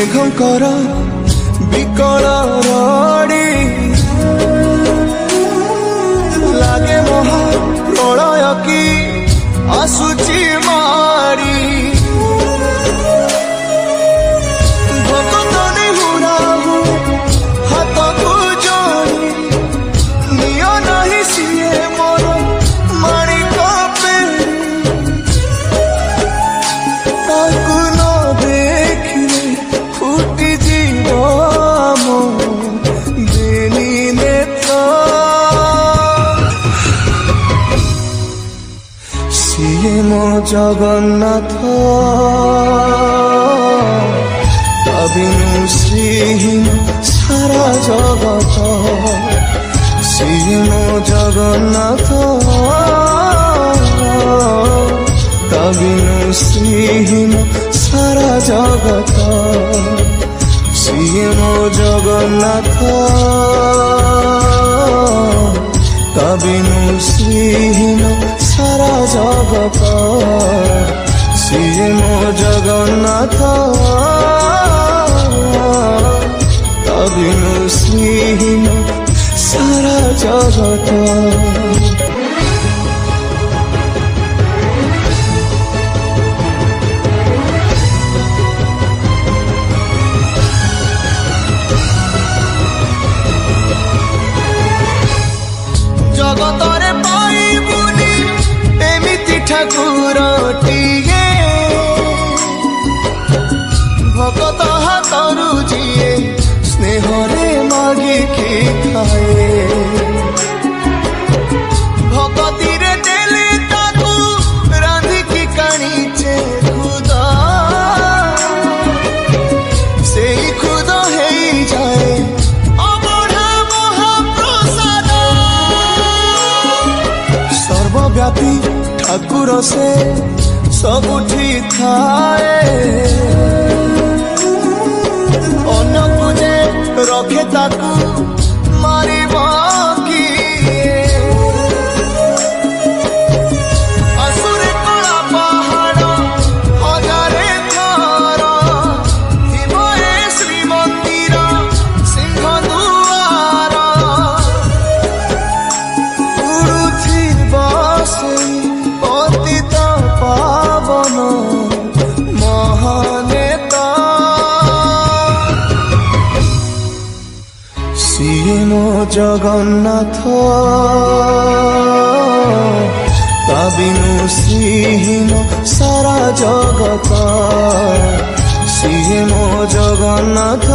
मेघଙ୍କର ବିକଳ ରଡ଼ି ଲାଗେ ମହା ପ୍ରଳୟ କି ଆସୁଛି ମାଡ଼ି ଭକ୍ତନି ହୁରାହୁ ହାତକୁ ଯୋଡ଼ି ନିଅ ନାହିଁ ସିଏ ମୋର ମାଣିକ ପେଡ଼ି ତାକୁ ନ ଦେଖିଲେ ଫୁଟି ଯିବ ଆମ ବେନି ନେତ୍ର ସିଏ ମୋ ଜଗନ୍ନାଥ ତା ବିନୁ ଶ୍ରୀହୀନ ସାରା ଜଗତ ସିଏ ମୋ ଜଗନ୍ନାଥ ତା ବିନୁ ଶ୍ରୀହୀନ ସାରା ଜଗତ ସିଏ ମୋ ଜଗନ୍ନାଥ ତା ବିନୁ ଶ୍ରୀହୀନ ସାରା ଜଗତ ସିଏ ମୋ ଜଗନ୍ନାଥ ତା ବିନୁ ଶ୍ରୀହୀନ ସାରା ଜଗତ ଜଗତରେ ପାଇବୁନି ଏମିତି ଠାକୁରଟିଏ ଭଗତ ହାତରୁ ଯିଏ ସ୍ନେହରେ ମାଗିକି ଖାଏ ଭଗତିରେ ଦେଲେ ତାକୁ ରାନ୍ଧିକି କାଣିଛେ ଖୁଦ ସେଇ ଖୁଦ ହେଇଯାଏ ସର୍ବବ୍ୟାପୀ ଠାକୁର ସେ ସବୁଠି ଥାଏ ଅନ୍ୟକୁ ଯେ ରଖେ ତାକୁ ମାରିବ କିଏ ଆସୁରେ କଳା ପାହାଡ଼ ହଜାରେ ଥର ଥିବ ଏ ଶ୍ରୀମନ୍ଦିର ସିଂହ ଦୁଆର ଉଡ଼ୁଥିବ ସେଇ ପତିତ ପାବନ ମହାନେତା ସିଏ ମୋ ଜଗନ୍ନାଥ ତା ବିନୁ ଶ୍ରୀହୀନ ସାରା ଜଗତ ସିଏ ମୋ ଜଗନ୍ନାଥ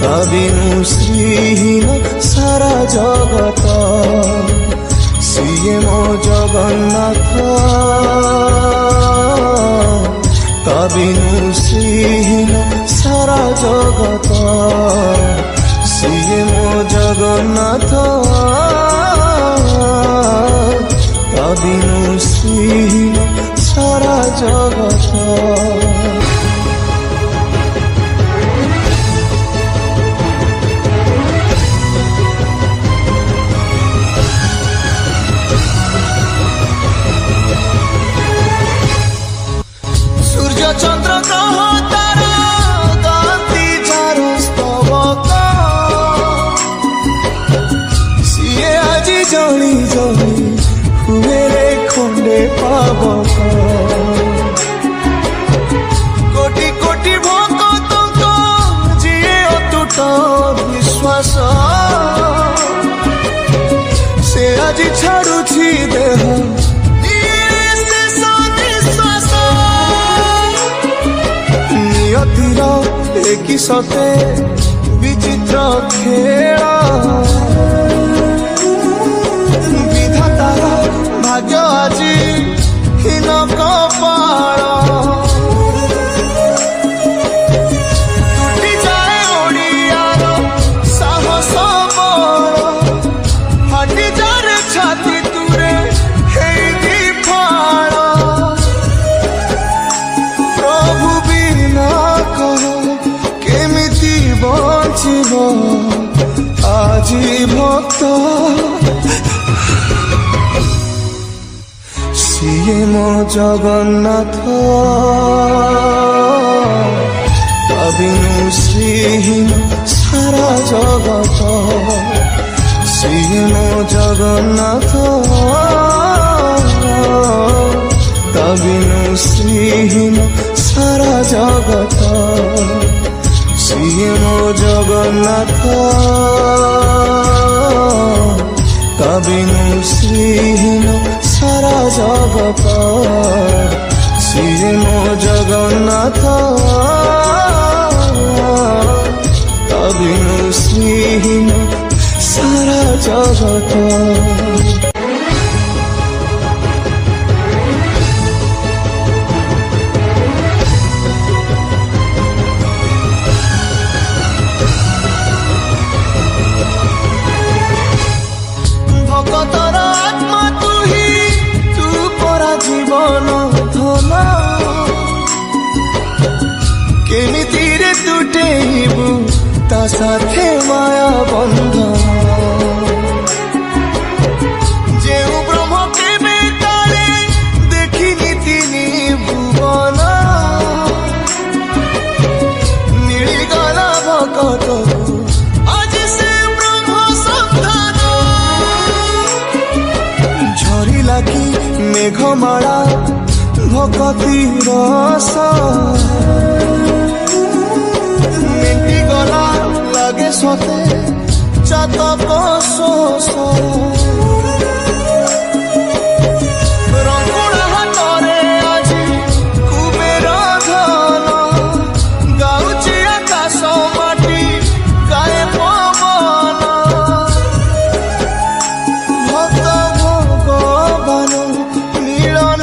ତା ବିନୁ ଶ୍ରୀହୀନ ସାରା ଜଗତ ସିଏ ମୋ ଜଗନ୍ନାଥ ତା ବିନୁ ଶ୍ରୀହୀନ ସାରା ଜଗତ ସିଏ ମୋ ଜଗନ୍ନାଥ ତା ବିନୁ ଶ୍ରୀହୀନ ସାରା ଜଗତ ଚନ୍ଦ୍ର ଗ୍ରହ ତାରା ଗାନ୍ତି ଯାର ସ୍ତବକ ସିଏ ଆଜି ଜଳି ଜଳି ହୁଏରେ ଖଣ୍ଡେ ପାବକ କୋଟି କୋଟି ଭକ୍ତଙ୍କ ଯିଏ ଅତୁଟ ବିଶ୍ୱାସ ସେ ଆଜି ଛାଡୁଛି ଦେହ ନିୟତିର ଏକି ସତେ ବିଚିତ୍ର ଖେଳ ବିଧାତାର ଭାଗ୍ୟ ଆଜି ହୀନ କପାଳ ତୁଟି ଯାଏ ଓଡ଼ିଆର ସାହସ ବଳ ଫାଟି ଯାରେ ଛାତି ତୁରେ ହେଇକି ଫାଳ ପ୍ରଭୁ ବିନା କହ କେମିତି ବଞ୍ଚିବ ଆଜି ଭକ୍ତ ସିଏ ମୋ ଜଗନ୍ନାଥ ତା ବିନୁ ଶ୍ରୀହୀନ ସାରା ଜଗତ ସିଏ ମୋ ଜଗନ୍ନାଥ ତା ବିନୁ ଶ୍ରୀହୀନ ସାରା ଜଗତ ସିଏ ମୋ ଜଗନ୍ନାଥ ତା ବିନୁ ଶ୍ରୀହୀନ ସାରା ଜଗତ ସିଏ ମୋ ଜଗନ୍ନାଥ ତା ବିନୁ ଶ୍ରୀହୀନ ସାରା ଜଗତ। কেমিতিরে তুটেইবু তা সাথে মায়া বন্ধন যেউ ব্রহ্ম কেবে তারে দেখিনি তিনি ভুবন মিলিগলা ভকতকু আজি সে ব্রহ্ম সন্ধান ঝরিলা কি মেঘমালা ভকতি রস মেটি গলা লাগে সতে চাতক শোষ রঙ্গুড়া হাতরে আজি কুবের ধন গাউছি আকাশ মাটি গায়ে পবন ভক্ত ভগবান মিলন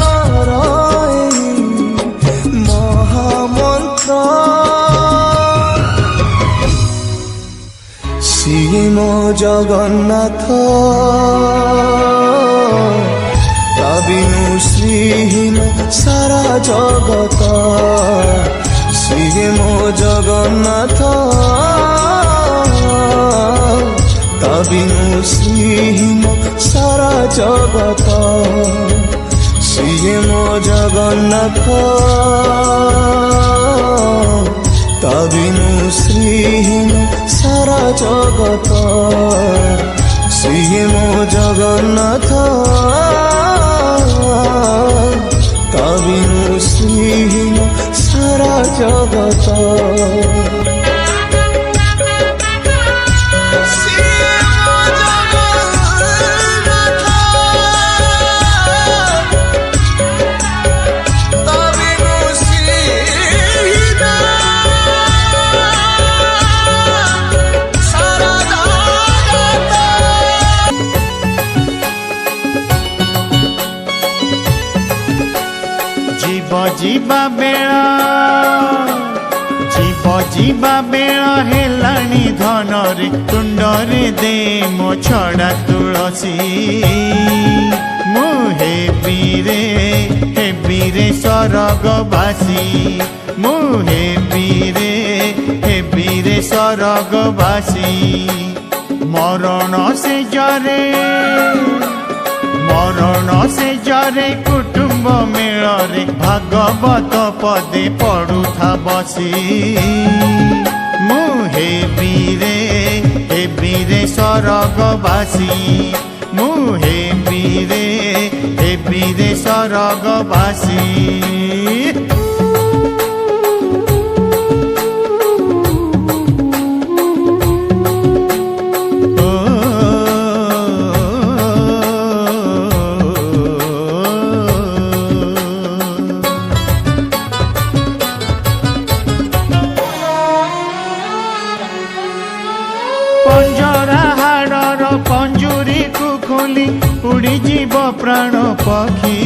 সিয়ে মো জগন্নাথ তা বিনু শ্রীহীন সারা জগত সিয়ে মো জগন্নাথ তা বিনু শ্রীহীন সারা জগত সিয়ে মো জগন্নাথ তা বিনু শ্রীহীন সারা জগত সিয়ে মো জগন্নাথ তা বিনু শ্রীহীন সারা জগত। ଯିବା ବେଳ ହେଲାଣି ଧନରେ ତୁଣ୍ଡରେ ଦେ ମୋ ଛଡ଼ା ତୁଳସୀ ମୁଁ ହେବିରେ ସରଗବାସୀ ମୁଁ ହେବିରେ ସରଗବାସୀ ମରଣ ସେ ଜରେ କୁଟୁମ୍ବ ମେଳରେ ଭାଗବତ ପଦେ ପଢୁଥା ବସି ମୁଁ ହେବିରେ ସରଗବାସୀ ମୁଁ ହେବିରେ ସରଗବାସୀ। উড়িଯିବ ପ୍ରାଣ ପକ୍ଷୀ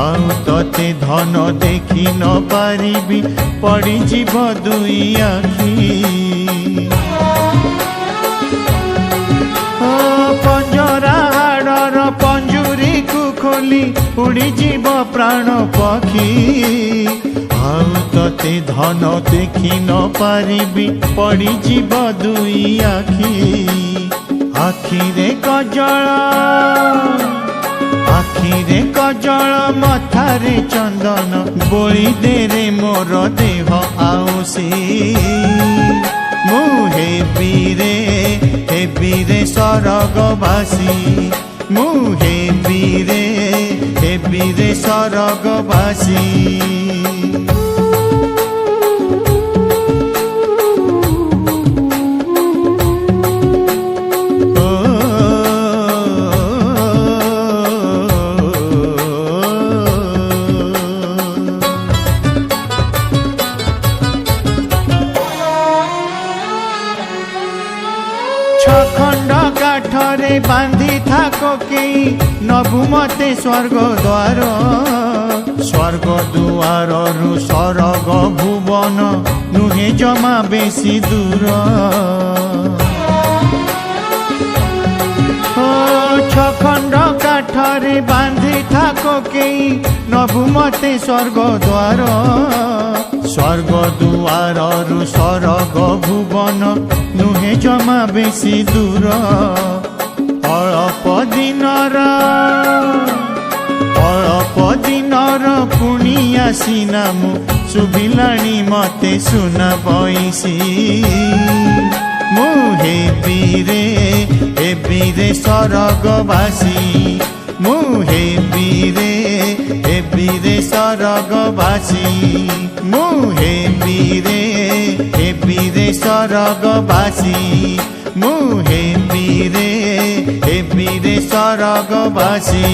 ଆଉ ତତେ ଧନ ଦେଖି ନ ପାରିବି ପଡ଼ିଯିବ ଦୁଇ ଆଖି ପଞ୍ଜରା ହାଡ଼ର ପଞ୍ଜୁରୀକୁ ଖୋଲି ଉଡ଼ିଯିବ ପ୍ରାଣ ପକ୍ଷୀ ଆଉ ତତେ ଧନ ଦେଖି ନ ପାରିବି ପଡ଼ିଯିବ ଦୁଇ ଆଖି ଆଖିରେ କଜଳ ଆଖିରେ କଜଳ ମଥାରେ ଚନ୍ଦନ ବୋଳି ଦେରେ ମୋର ଦେହ ଆଉସି ମୁଁ ହେବିରେ ସରଗବାସୀ ମୁଁ ହେବିରେ ସରଗବାସୀ খণ্ড কাঠরে বাঁধি থাকো কেই নবু মতে স্বর্গ দ্বার স্বর্গ দুয়ারু সরগ ভুবন নুহে জমা বেশি দূর খণ্ড কাঠরে বাঁধি থাকো কেই নবু মতে স্বর্গ দ্বার স্বর্গ দুয়ারু সরগ ভুবন নুহে জমা বেশি দূর অল্প দিনর পুଣି আসিনা মু শুভিলাଣି মতে সুনা বইসি মু হেবিরে ସରଗବାସୀ ମୁଁ ହେବିରେ ସରଗବାସୀ ମୁଁ ହେବିରେ ସରଗବାସୀ ମୁଁ ହେବିରେ ସରଗବାସୀ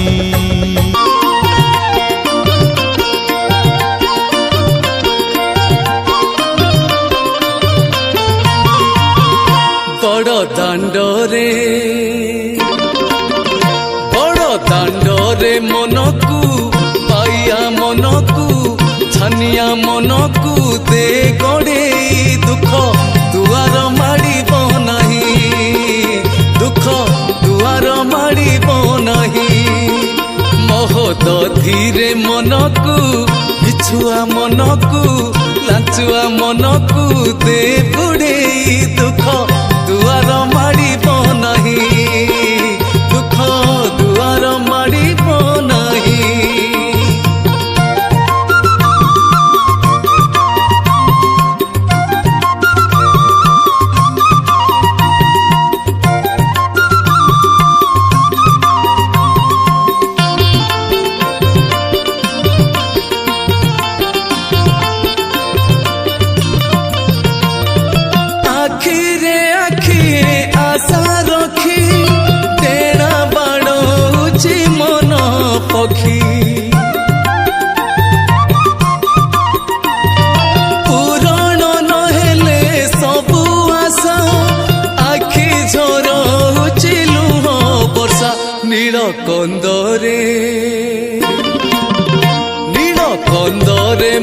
ବଡ଼ ଦାଣ୍ଡରେ ମନକୁ ପାଇଆ ମନକୁ ଛାନିଆ ମନକୁ ଦେ ଗଡ଼େଇ ଦୁଃଖ ଦୁଆର ମାଡ଼ିବ ନାହିଁ ଦୁଃଖ ଦୁଆର ମାଡ଼ିବ ନାହିଁ ମହତ ଧୀରେ ମନକୁ ବିଛୁଆ ମନକୁ ଲାଞ୍ଚୁଆ ମନକୁ ଦେ ବୁଡ଼େଇ ଦୁଃଖ ଦୁଆର ମାଡ଼ିବ ନାହିଁ ଦୁଃଖ ଦୁଆର ମାଡ଼ିବ ନାହିଁ ଆଖିରେ ଆଖିରେ ଆଶା ରଖି ଟେଣା ବାଡ଼ଉଛି ମନ ପକ୍ଷୀ ପୂରଣ ନହେଲେ ସବୁ ଆଶା ଆଖି ଝରଉଛି ଲୁହ ବର୍ଷା ନୀଳ କନ୍ଦରେ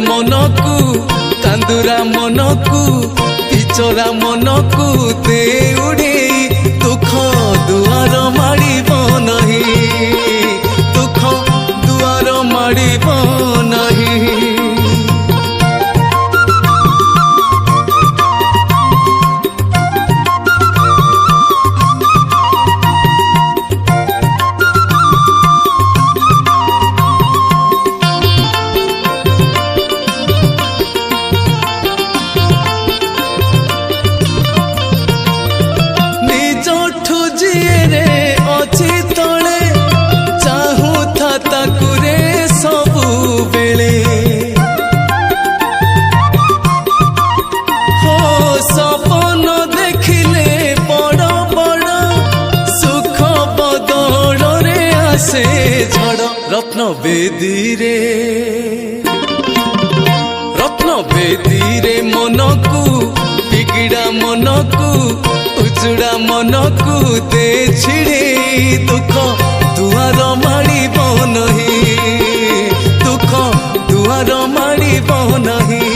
ମନକୁ କାନ୍ଦୁରା ମନକୁ ଚରା ମନକୁ ଦେ ଉଡ଼େଇ ଦୁଃଖ ଦୁଆର ମାଡ଼ିବ ନାହିଁ ଦୁଃଖ ଦୁଆର ମାଡ଼ିବ ନାହିଁ ରତ୍ନ ବେଦୀରେ ମନକୁ ବିଗିଡ଼ା ମନକୁ ଉଜୁଡ଼ା ମନକୁ ଦେ ଛିଡ଼େଇ ଦୁଃଖ ଦୁଆର ମାଡ଼ିବ ନାହିଁ ଦୁଃଖ ଦୁଆର ମାଡ଼ିବ ନାହିଁ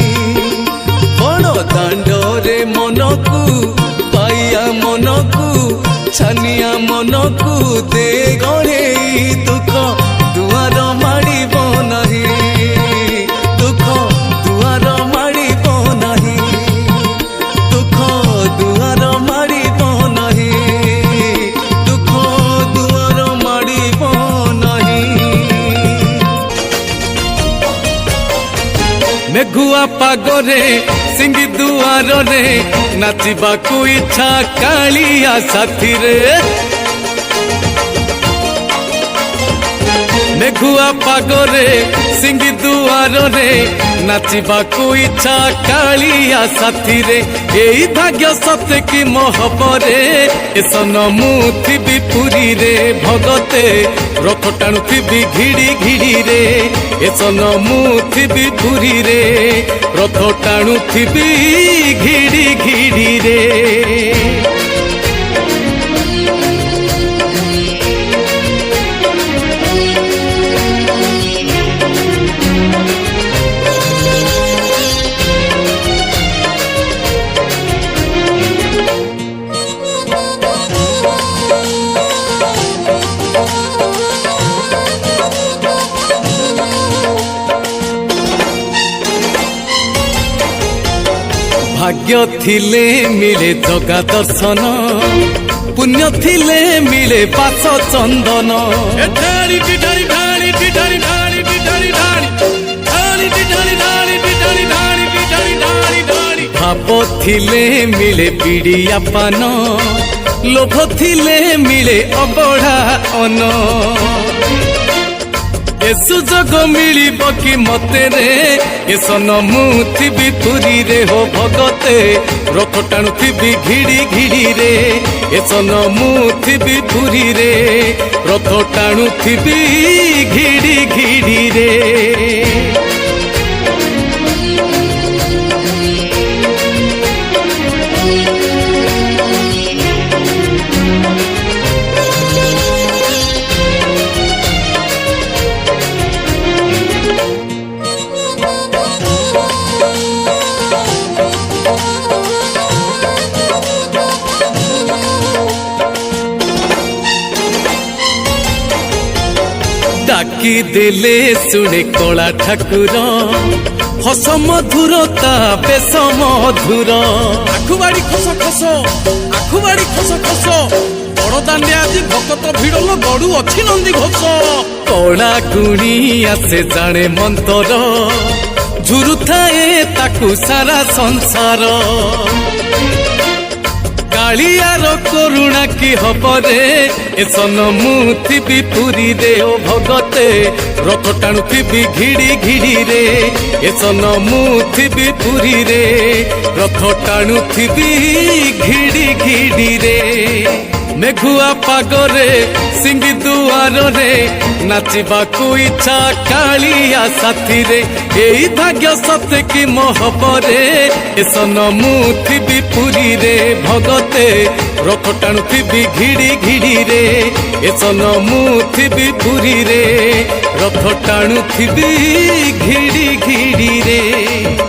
ବଡ଼ ଦାଣ୍ଡରେ ମନକୁ ପାଇଆ ମନକୁ ଛାନିଆ ମନକୁ ଦେ ଗଡ଼େଇ ଦୁଃଖ ଦୁଆର ମାଡ଼ିବ ନାହିଁ ଦୁଃଖ ଦୁଆର ମାଡ଼ିବ ନାହିଁ ଦୁଃଖ ଦୁଆର ମାଡ଼ିବ ନାହିଁ ଦୁଃଖ ଦୁଆର ମାଡ଼ିବ ନାହିଁ ପାଗରେ ସିଙ୍ଗି ଦୁଆରରେ ନାଚିବାକୁ ଇଚ୍ଛା କାଳିଆ ସାଥିରେ ମେଘୁଆ ପାଗରେ ସିଙ୍ଗି ଦୁଆରରେ ନାଚିବାକୁ ଇଚ୍ଛା କାଳିଆ ସାଥିରେ ଏଇ ଭାଗ୍ୟ ସତେ କି ମହବରେ ଏସନ ମୁଁ ଥିବି ପୁରୀରେ ଭଗତେ ରଥ ଟାଣୁଥିବି ଘିଡ଼ି ଘିଡ଼ିରେ ଏସନ ମୁଁ ଥିବି ପୁରୀରେ ରଥ ଟାଣୁଥିବି ଘିଡ଼ି ଘିଡ଼ିରେ भाग्य थिले मिले जगा दर्शन पुण्य थिले मिले पास चंदन भाव थिले मिले पिड़िया पान लोभ थिले मिले अबढ़ा अन ए सुजोग मिलिब कि मते रे ए सन मु थिबि पुरी रे हो भगते रथ टाणुथिबि घिड़ी घिड़ी रे ए सन मु थिबि पुरी रे रथ टाणुथिबि घिड़ी घिड़ी रे डाकी देले सुने कला ठाकुर हस मधुरता बेस मधुर आखुबाड़ी खस खस आखुबाड़ी खस खस बड़ दांडे आज भक्त भिड़ल गड़ू अच्छी नंदी घोष कला गुणी आसे जाने मंतर झुरुथाए ताकू सारा संसार कालियार करुणा की हबरे ए सन मु थिबि पुरी रे ओ भगते रथ टाणुथिबि घिड़ी घिड़ी रे ए सन मु थिबि पुरी रे रथ टाणुथिबि घिड़ी घिड़ी रे मेघुआ पागरे सिंगी दुआरे नाचिबाकू इच्छा कालिया साथी रे एई भाग्य सते की मोहबरे एसन मु थिबि पुरी रे भगते रथ टाणुथिबि घिड़ी घिड़ी रे एसन मु थिबि पुरी रे रथ टाणुथिबि घिड़ी घिड़ी रे।